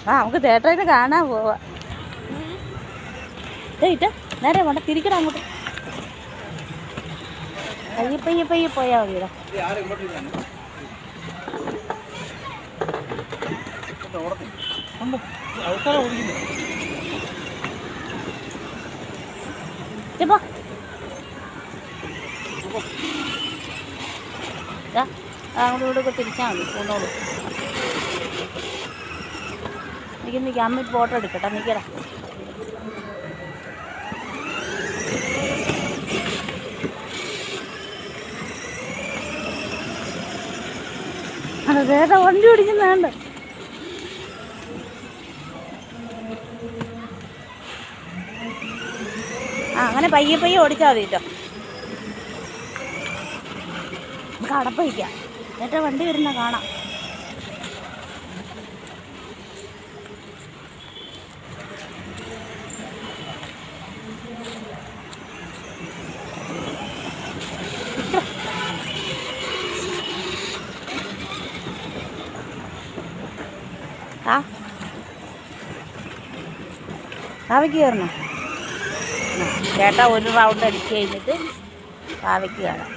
ആ നമുക്ക് തിയേറ്ററിൽ കാണാൻ പോവാം. ഇട്ട് നേരെ വേണ്ട തിരിക്കണം അങ്ങോട്ട്. പയ്യെ പോയാൽ മതിയോ. ചെപ്പോ അങ്ങോട്ട് ഇവിടെയൊക്കെ തിരിച്ചാൽ മതി. പോന്നോളൂ. നിൽക്ക് അമ്മ ഫോട്ടോ എടുക്കട്ടെ. നിൽക്കടാ. അതേട്ടാ വണ്ടി ഓടിക്കുന്നുണ്ട്. അങ്ങനെ പയ്യെ ഓടിച്ചാൽ മതി കേട്ടോ. നമുക്ക് അടപ്പ് വയ്ക്കാം. എന്നിട്ട് വണ്ടി വരുന്ന കാണാം. കാവയ്ക്ക് കയറണോ? ചേട്ടാ ഒരു റൗണ്ട് അടിച്ച് കഴിഞ്ഞിട്ട് കാവയ്ക്ക് കയറാം.